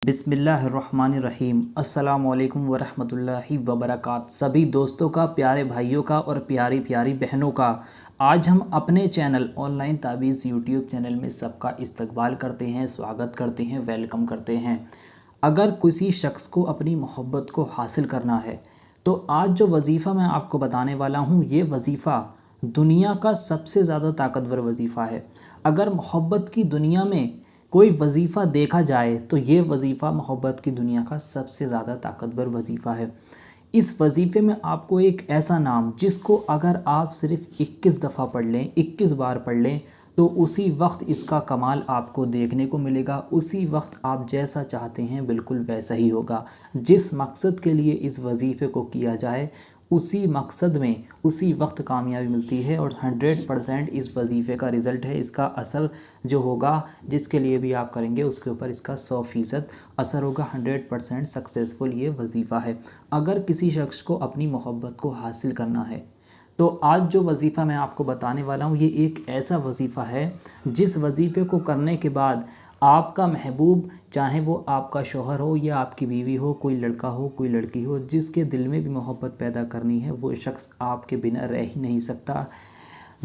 बिस्मिल्लाहिर्रहमानिर्रहीम। अस्सलामुअलैकुम वरहमतुल्लाहि वबरकात। सभी दोस्तों का, प्यारे भाइयों का और प्यारी प्यारी बहनों का आज हम अपने चैनल ऑनलाइन ताबीज़ यूट्यूब चैनल में सबका इस्तकबाल करते हैं, स्वागत करते हैं, वेलकम करते हैं। अगर किसी शख्स को अपनी मोहब्बत को हासिल करना है तो आज जो वजीफ़ा मैं आपको बताने वाला हूँ, ये वजीफ़ा दुनिया का सबसे ज़्यादा ताकतवर वजीफ़ा है। अगर मोहब्बत की दुनिया में कोई वजीफ़ा देखा जाए तो ये वजीफ़ा मोहब्बत की दुनिया का सबसे ज़्यादा ताकतवर वजीफ़ा है। इस वजीफ़े में आपको एक ऐसा नाम, जिसको अगर आप सिर्फ़ 21 दफ़ा पढ़ लें, 21 बार पढ़ लें, तो उसी वक्त इसका कमाल आपको देखने को मिलेगा। उसी वक्त आप जैसा चाहते हैं बिल्कुल वैसा ही होगा। जिस मकसद के लिए इस वजीफ़े को किया जाए, उसी मकसद में उसी वक्त कामयाबी मिलती है और 100% इस वजीफ़े का रिज़ल्ट है। इसका असर जो होगा, जिसके लिए भी आप करेंगे उसके ऊपर इसका 100% असर होगा। 100% सक्सेसफुल ये वजीफ़ा है। अगर किसी शख्स को अपनी मोहब्बत को हासिल करना है तो आज जो वजीफ़ा मैं आपको बताने वाला हूँ, ये एक ऐसा वजीफ़ा है जिस वजीफ़े को करने के बाद आपका महबूब, चाहे वो आपका शौहर हो या आपकी बीवी हो, कोई लड़का हो, कोई लड़की हो, जिसके दिल में भी मोहब्बत पैदा करनी है, वो शख्स आपके बिना रह ही नहीं सकता।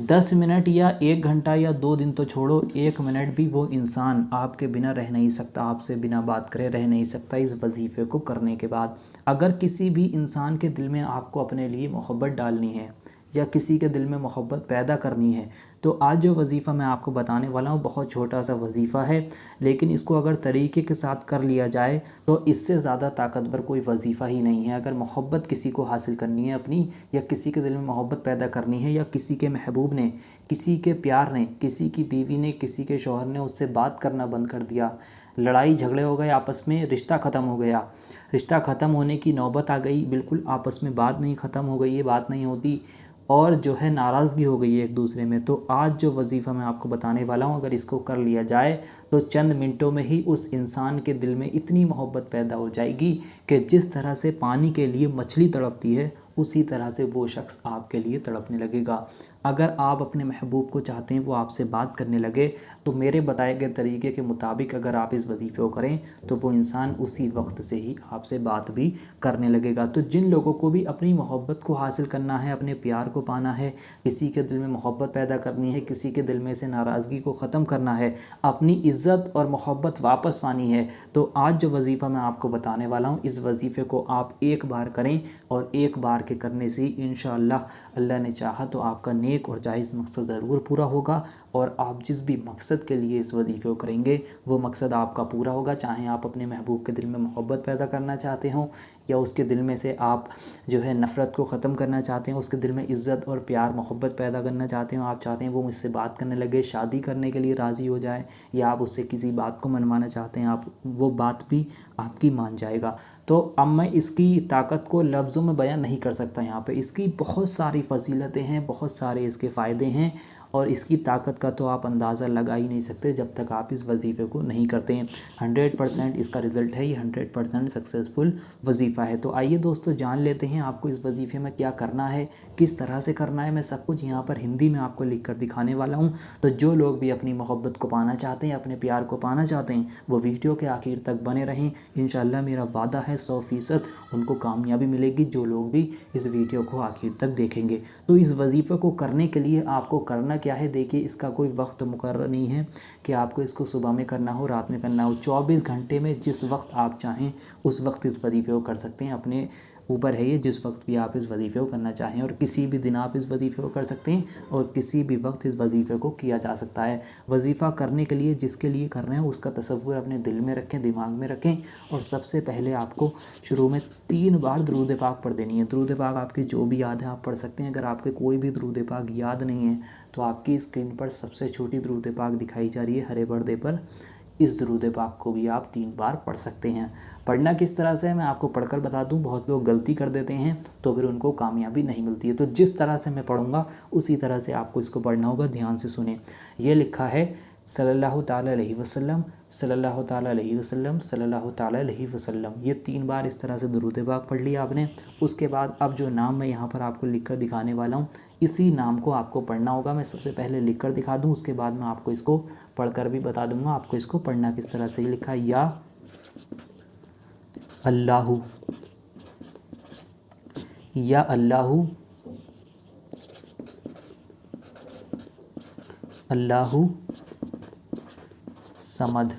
10 मिनट या 1 घंटा या 2 दिन तो छोड़ो, 1 मिनट भी वो इंसान आपके बिना रह नहीं सकता, आपसे बिना बात करे रह नहीं सकता इस वजीफ़े को करने के बाद। अगर किसी भी इंसान के दिल में आपको अपने लिए मोहब्बत डालनी है या किसी के दिल में मोहब्बत पैदा करनी है, तो आज जो वजीफ़ा मैं आपको बताने वाला हूँ बहुत छोटा सा वजीफ़ा है, लेकिन इसको अगर तरीके के साथ कर लिया जाए तो इससे ज़्यादा ताकतवर कोई वजीफ़ा ही नहीं है। अगर मोहब्बत किसी को हासिल करनी है अपनी, या किसी के दिल में मोहब्बत पैदा करनी है, या किसी के महबूब ने, किसी के प्यार ने, किसी की बीवी ने, किसी के शौहर ने उससे बात करना बंद कर दिया, लड़ाई झगड़े हो गए आपस में, रिश्ता ख़त्म हो गया, रिश्ता ख़त्म होने की नौबत आ गई, बिल्कुल आपस में बात नहीं ख़त्म हो गई, ये बात नहीं होती और जो है नाराज़गी हो गई है एक दूसरे में, तो आज जो वजीफ़ा मैं आपको बताने वाला हूँ, अगर इसको कर लिया जाए तो चंद मिनटों में ही उस इंसान के दिल में इतनी मोहब्बत पैदा हो जाएगी कि जिस तरह से पानी के लिए मछली तड़पती है, उसी तरह से वो शख्स आपके लिए तड़पने लगेगा। अगर आप अपने महबूब को चाहते हैं वो आपसे बात करने लगे, तो मेरे बताए गए तरीके के मुताबिक अगर आप इस वजीफ़े को करें तो वो इंसान उसी वक्त से ही आपसे बात भी करने लगेगा। तो जिन लोगों को भी अपनी मोहब्बत को हासिल करना है, अपने प्यार को पाना है, किसी के दिल में मोहब्बत पैदा करनी है, किसी के दिल में से नाराज़गी को ख़त्म करना है, अपनी इज़्ज़त और मोहब्बत वापस पानी है, तो आज जो वजीफ़ा मैं आपको बताने वाला हूँ, इस वजीफ़े को आप एक बार करें और एक बार के करने से ही इंशाअल्लाह, अल्लाह ने चाहा तो आपका नेक और जायज़ मकसद ज़रूर पूरा होगा और आप जिस भी मकसद के लिए इस वजीफ़े को करेंगे वो मकसद आपका पूरा होगा। चाहे आप अपने महबूब के दिल में मोहब्बत पैदा करना चाहते हो, या उसके दिल में से आप जो है नफ़रत को ख़त्म करना चाहते हैं, उसके दिल में इज़्ज़त और प्यार मोहब्बत पैदा करना चाहते हो, आप चाहते हैं वो मुझसे बात करने लगे, शादी करने के लिए राज़ी हो जाए, या आप उससे किसी बात को मनवाना चाहते हैं, आप वो बात भी आपकी मान जाएगा। तो अब मैं इसकी ताकत को लफ्ज़ों में बयान नहीं कर सकता यहाँ पे। इसकी बहुत सारी फ़जीलतें हैं, बहुत सारे इसके फ़ायदे हैं और इसकी ताकत का तो आप अंदाज़ा लगा ही नहीं सकते जब तक आप इस वजीफ़े को नहीं करते हैं। 100% इसका रिज़ल्ट है, ये 100% सक्सेसफुल वजीफ़ा है। तो आइए दोस्तों, जान लेते हैं आपको इस वजीफ़े में क्या करना है, किस तरह से करना है। मैं सब कुछ यहाँ पर हिंदी में आपको लिख कर दिखाने वाला हूँ। तो जो लोग भी अपनी मोहब्बत को पाना चाहते हैं, अपने प्यार को पाना चाहते हैं, वो वीडियो के आखिर तक बने रहें। इंशाअल्लाह मेरा वादा है 100% उनको कामयाबी मिलेगी, जो लोग भी इस वीडियो को आखिर तक देखेंगे। तो इस वजीफ़े को करने के लिए आपको करना क्या है, देखिए इसका कोई वक्त मुकर्रर नहीं है कि आपको इसको सुबह में करना हो, रात में करना हो। 24 घंटे में जिस वक्त आप चाहें उस वक्त इस वजीफ़े को कर सकते हैं। अपने ऊपर है ये, जिस वक्त भी आप इस वजीफ़े को करना चाहें, और किसी भी दिन आप इस वजीफ़े को कर सकते हैं और किसी भी वक्त इस वजीफ़े को किया जा सकता है। वजीफ़ा करने के लिए जिसके लिए कर रहे हैं उसका तसव्वुर अपने दिल में रखें, दिमाग में रखें, और सबसे पहले आपको शुरू में 3 बार दरूद पाक पढ़ देनी है। दरूद पाक आपकी जो भी याद है आप पढ़ सकते हैं। अगर आपके कोई भी दरूद पाक याद नहीं है तो आपकी स्क्रीन पर सबसे छोटी दरूद पाक दिखाई जा रही है हरे पर्दे पर, इस दरूद पाक को भी आप 3 बार पढ़ सकते हैं। पढ़ना किस तरह से है मैं आपको पढ़कर बता दूं। बहुत लोग गलती कर देते हैं तो फिर उनको कामयाबी नहीं मिलती है। तो जिस तरह से मैं पढ़ूंगा उसी तरह से आपको इसको पढ़ना होगा। ध्यान से सुने। ये लिखा है सल्लल्लाहु ताला अलैहि वसल्लम, सल्लल्लाहु ताला अलैहि वसल्लम, सल्लल्लाहु ताला अलैहि वसल्लम। ये 3 बार इस तरह से दरूद पाक पढ़ लिया आपने। उसके बाद अब जो नाम मैं यहाँ पर आपको लिख कर दिखाने वाला हूँ, इसी नाम को आपको पढ़ना होगा। मैं सबसे पहले लिख कर दिखा दूँ, उसके बाद मैं आपको इसको पढ़कर भी बता दूँगा आपको इसको पढ़ना किस तरह से। लिखा या अल्लाहु, या अल्लाहु, अल्लाहु समद।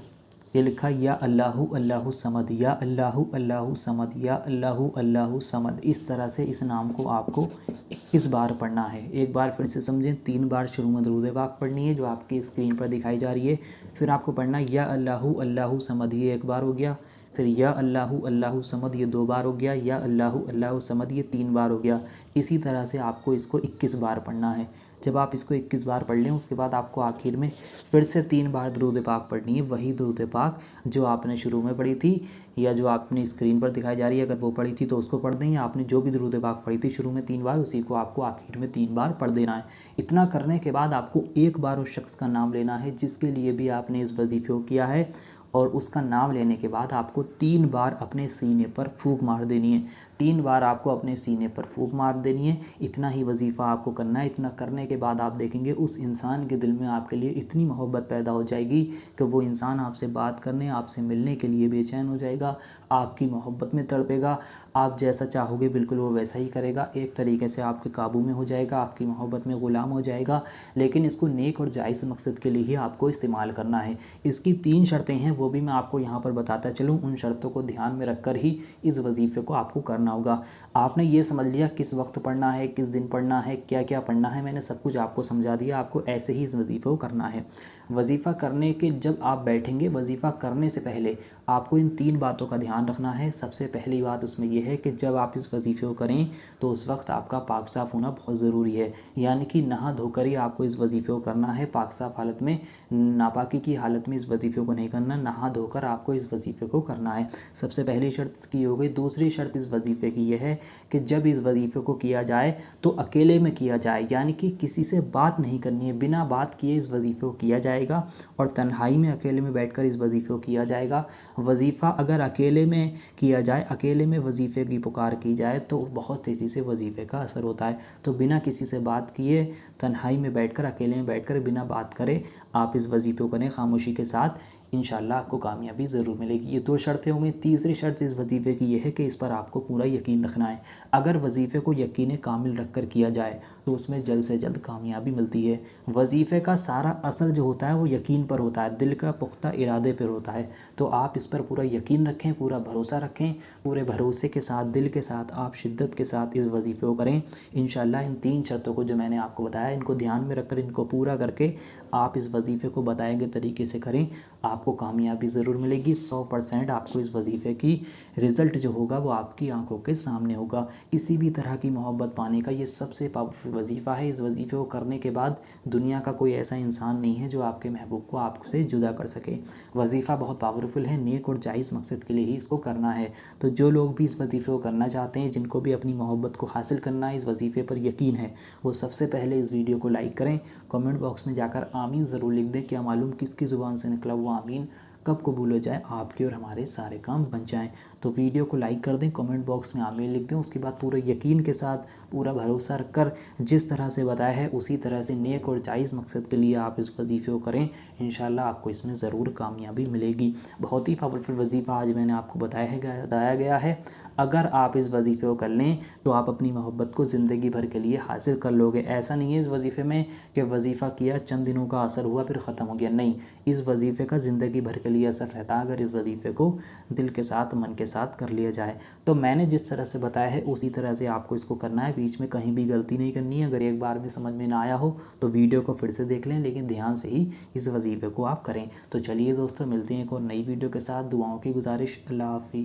ये लिखा या अल्लाहु अल्लाहु समद, या अल्लाहु अल्लाहु समद, या अल्लाहु अल्लाहु समद। इस तरह से इस नाम को आपको 21 बार पढ़ना है। एक बार फिर से समझें, 3 बार शुरू में दरूद पाक पढ़नी है जो आपकी स्क्रीन पर दिखाई जा रही है। फिर आपको पढ़ना है या अल्लाहु अल्लाहु समद, ये 1 बार हो गया। फिर या अल्लाहु अल्लाहु समद, ये 2 बार हो गया। या अल्लाहु अल्लाहु समद, ये 3 बार हो गया। इसी तरह से आपको इसको 21 बार पढ़ना है। जब आप इसको 21 बार पढ़ लें उसके बाद आपको आखिर में फिर से 3 बार दरूद पाक पढ़नी है। वही दरूद पाक जो आपने शुरू में पढ़ी थी या जो आपने स्क्रीन पर दिखाई जा रही है, अगर वो पढ़ी थी तो उसको पढ़ दें, या आपने जो भी दरूद पाक पढ़ी थी शुरू में 3 बार, उसी को आपको आखिर में 3 बार पढ़ देना है। इतना करने के बाद आपको 1 बार उस शख्स का नाम लेना है जिसके लिए भी आपने इस वजीफ़े को किया है, और उसका नाम लेने के बाद आपको 3 बार अपने सीने पर फूंक मार देनी है। 3 बार आपको अपने सीने पर फूंक मार देनी है। इतना ही वजीफ़ा आपको करना है। इतना करने के बाद आप देखेंगे उस इंसान के दिल में आपके लिए इतनी मोहब्बत पैदा हो जाएगी कि वो इंसान आपसे बात करने, आपसे मिलने के लिए बेचैन हो जाएगा, आपकी मोहब्बत में तड़पेगा। आप जैसा चाहोगे बिल्कुल वो वैसा ही करेगा। एक तरीके से आपके काबू में हो जाएगा, आपकी मोहब्बत में ग़ुलाम हो जाएगा। लेकिन इसको नेक और जायज़ मकसद के लिए ही आपको इस्तेमाल करना है। इसकी 3 शर्तें हैं, वो भी मैं आपको यहाँ पर बताता चलूँ। उन शर्तों को ध्यान में रखकर ही इस वजीफ़े को आपको करना होगा। आपने ये समझ लिया किस वक्त पढ़ना है, किस दिन पढ़ना है, क्या क्या पढ़ना है, मैंने सब कुछ आपको समझा दिया। आपको ऐसे ही इस वजीफ़े को करना है। वजीफ़ा करने के जब आप बैठेंगे, वजीफ़ा करने से पहले आपको इन 3 बातों का ध्यान रखना है। सबसे पहली बात उसमें यह है कि जब आप इस वजीफ़े को करें तो उस वक्त आपका पाक साफ़ होना बहुत ज़रूरी है। यानी कि नहा धोकर ही आपको इस वजीफ़े को करना है। पाक साफ़ हालत में, नापाकी की हालत में इस वजीफ़े को नहीं करना। नहा धोकर आपको इस वजीफ़े को करना है। सबसे पहली शर्त इसकी हो गई। दूसरी शर्त इस वजीफ़े की यह है कि जब इस वजीफ़े को किया जाए तो अकेले में किया जाए, यानी कि किसी से बात नहीं करनी है। बिना बात किए इस वजीफ़े को किया जाएगा और तन्हाई में अकेले में बैठकर इस वजीफ़े को किया जाएगा। वजीफ़ा अगर अकेले में किया जाए, अकेले में वजीफ़े की पुकार की जाए तो बहुत तेज़ी से वजीफ़े का असर होता है। तो बिना किसी से बात किए, तन्हाई में बैठकर, अकेले में बैठकर, बिना बात करे आप इस वजीफ़े को करें खामोशी के साथ। इंशाल्लाह आपको कामयाबी ज़रूर मिलेगी। ये 2 शर्तें हो गई। तीसरी शर्त इस वजीफ़े की यह है कि इस पर आपको पूरा यकीन रखना है। अगर वजीफ़े को यकीन कामिल रख कर किया जाए तो उसमें जल्द से जल्द कामयाबी मिलती है। वजीफ़े का सारा असर जो होता है वो यकीन पर होता है, दिल का पुख्ता इरादे पर होता है। तो आप इस पर पूरा यकीन रखें, पूरा भरोसा रखें। पूरे भरोसे के साथ, दिल के साथ, आप शिद्दत के साथ इस वजीफ़े को करें। इंशाल्लाह इन 3 शर्तों को जो मैंने आपको बताया, इनको ध्यान में रखकर इनको पूरा करके आप इस वजीफ़े को बताए गए तरीके से करें, आपको कामयाबी ज़रूर मिलेगी। 100% आपको इस वजीफ़े की रिज़ल्ट जो होगा वो आपकी आंखों के सामने होगा। किसी भी तरह की मोहब्बत पाने का ये सबसे पावरफुल वजीफ़ा है। इस वजीफ़े को करने के बाद दुनिया का कोई ऐसा इंसान नहीं है जो आपके महबूब को आपसे जुदा कर सके। वजीफ़ा बहुत पावरफुल है, नेक और जायज़ मकसद के लिए ही इसको करना है। तो जो लोग भी इस वजीफ़े को करना चाहते हैं, जिनको भी अपनी मोहब्बत को हासिल करना है, इस वजीफ़े पर यकीन है, वो सबसे पहले इस वीडियो को लाइक करें। कमेंट बॉक्स में जाकर आमीन ज़रूर लिख दें। क्या मालूम किसकी ज़ुबान से निकला हुआ आमीन कब कबूल हो जाए, आपके और हमारे सारे काम बन जाएं। तो वीडियो को लाइक कर दें, कमेंट बॉक्स में आमीन लिख दें। उसके बाद पूरे यकीन के साथ, पूरा भरोसा रखकर जिस तरह से बताया है उसी तरह से नेक और जायज़ मकसद के लिए आप इस वजीफ़े को करें। इंशाल्लाह आपको इसमें ज़रूर कामयाबी मिलेगी। बहुत ही पावरफुल वजीफ़ा आज मैंने आपको बताया गया है। अगर आप इस वजीफ़े को कर लें तो आप अपनी मोहब्बत को ज़िंदगी भर के लिए हासिल कर लोगे। ऐसा नहीं है इस वजीफ़े में कि वजीफ़ा किया, चंद दिनों का असर हुआ, फिर ख़त्म हो गया। नहीं, इस वजीफ़े का ज़िंदगी भर के लिए असर रहता है अगर इस वजीफ़े को दिल के साथ, मन के साथ कर लिया जाए। तो मैंने जिस तरह से बताया है उसी तरह से आपको इसको करना है। बीच में कहीं भी गलती नहीं करनी है। अगर एक बार में समझ में ना आया हो तो वीडियो को फिर से देख लें, लेकिन ध्यान से ही इस वजीफ़े को आप करें। तो चलिए दोस्तों, मिलते हैं एक और नई वीडियो के साथ। दुआओं की गुजारिश। अल्लाह हाफ़िज़।